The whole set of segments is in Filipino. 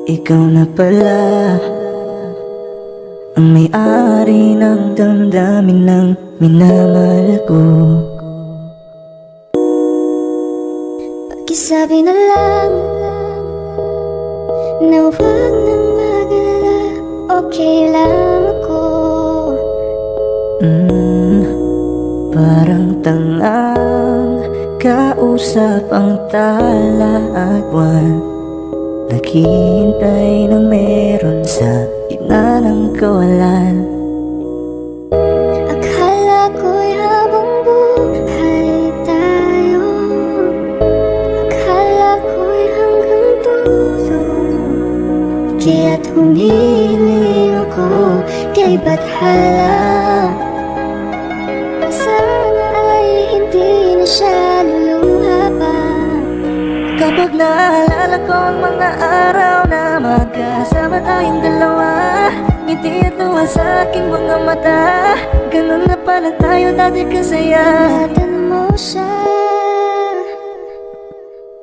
ikaw na pala ang may-ari ng damdamin ng minamahal ko. Pakisabi na lang na huwag nang mag-alala, okay lang ako. Parang tangang kausap ang tala at buwan, naghihintay ng meron sa gitna ng kawalan. Akala ko'y habang buhay tayo, akala ko'y hanggang dulo, kaya't humili ako kay Bathala. Sana ay hindi na siya luluha pa. Kapag naalala ko ang mga araw na magkasama tayong dalawa, ngiti at tuwa sa aking mga mata, ganun na pala tayo dati kasaya. Ingatan mo siya,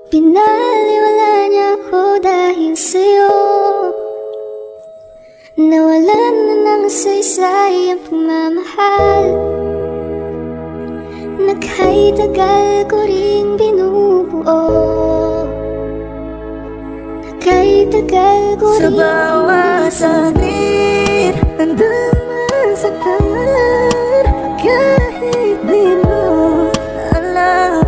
pinaliwala niya ako dahil sa'yo. Nawalan na ng saysay ang pagmamahal, nakay-tagal ko ring binubuo, nakay-tagal ko ring sa bawat saglit, hanggang masaktan, kahit di mo alam.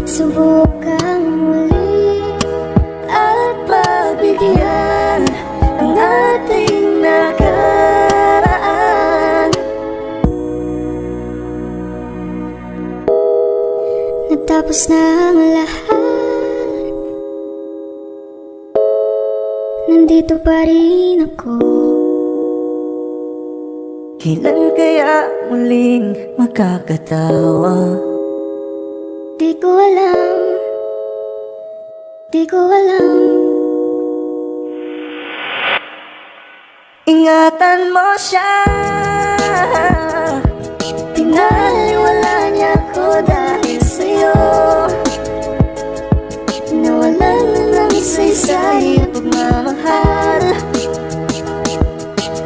Subukang muli at pagbigyan ang ating nakaraan. Natapos na ang lahat, nandito pa rin ako. Kailan kaya muling makakatawa? Di ko alam, di ko alam. Ingatan mo siya, pinaliwala niya ko dahil sa'yo. Nawalan na ng saysay at pagmamahal,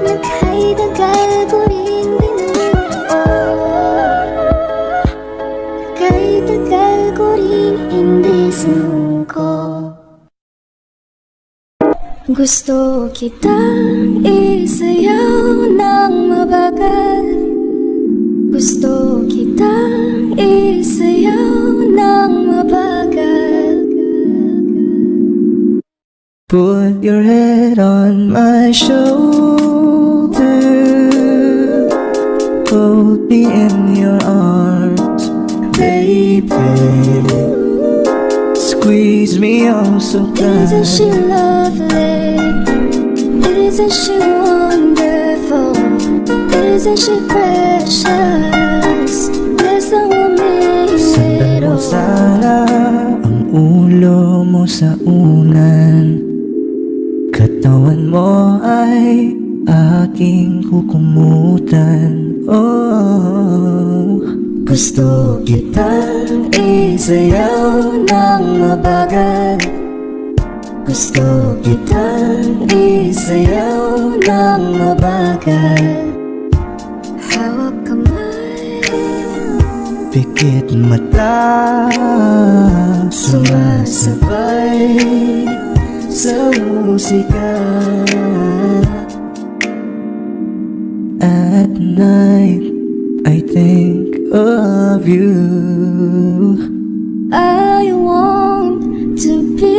Nakay-tagal ko rin binubuo, nakay-tagal ko rin hindi sinuko. Gusto kitang isayaw ng mabagal, gusto kitang isayaw ng mabagal. put your head on my shoulder, hold me in your arms, baby. Squeeze me oh so tight. Isn't she lovely? Isn't she wonderful? Isn't she precious? There's no woman Sandan mo sana ang ulo mo sa unan, katawan mo ay aking kukumutan. Oh, gusto kitang isayaw ng mabagal, gusto kitang isayaw ng mabagal. hawak kamay, Pikit mata, sumasabay sa musika. At night, I think of you. I want to be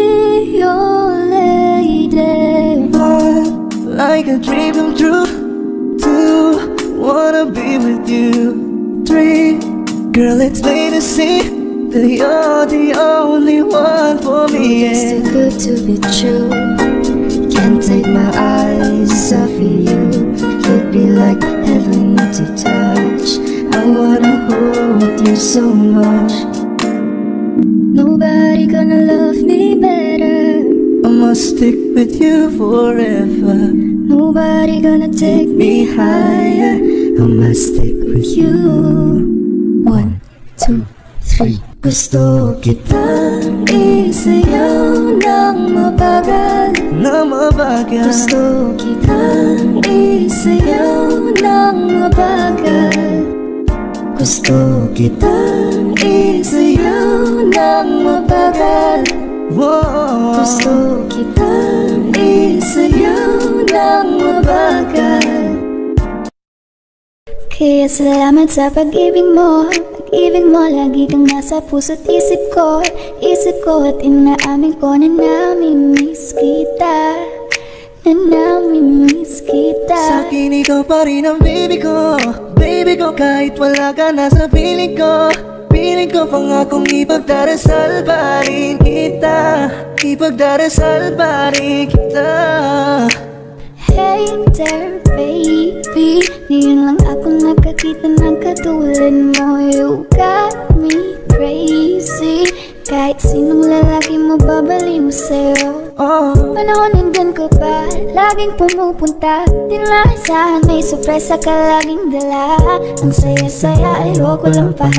your lady. Like a dream come true. 2, wanna be with you. 3, girl, it's plain to see that you're the only one for me. It's too good to be true. Can't take my eyes off of you. You'd be like heaven to touch. I wanna hold you so much. Nobody gonna love me better. I must stick with you forever. Nobody gonna take me higher. I must stick with you. 1, 2, 3, Gusto kitang isayaw ng mabagal, na mabagal. gusto kitang isayaw ng mabagal, gusto kitang isayaw ng mabagal, gusto kitang isayaw ng mabagal. Kaya salamat sa pag-ibig mo, pag-ibig mo lagi kang nasa puso't isip ko at inaamin ko na namimiss kita, na namimiss kita. Sa'kin ikaw pa rin ang baby ko, baby ko, kahit wala ka na sa piling ko. Piling ko pangakong ipagdarasal pa rin kita, ipagdarasal pa rin kita. Hey there baby, ngayon lang ako nakakita ng katulad mo. You got me crazy, kahit sinong lalaki mo babaliw sa'yo. Panahon nandun ko pa, laging pumupunta, di lang asahan may sorpresa ka laging dala. Ang saya-saya, ayoko lang pa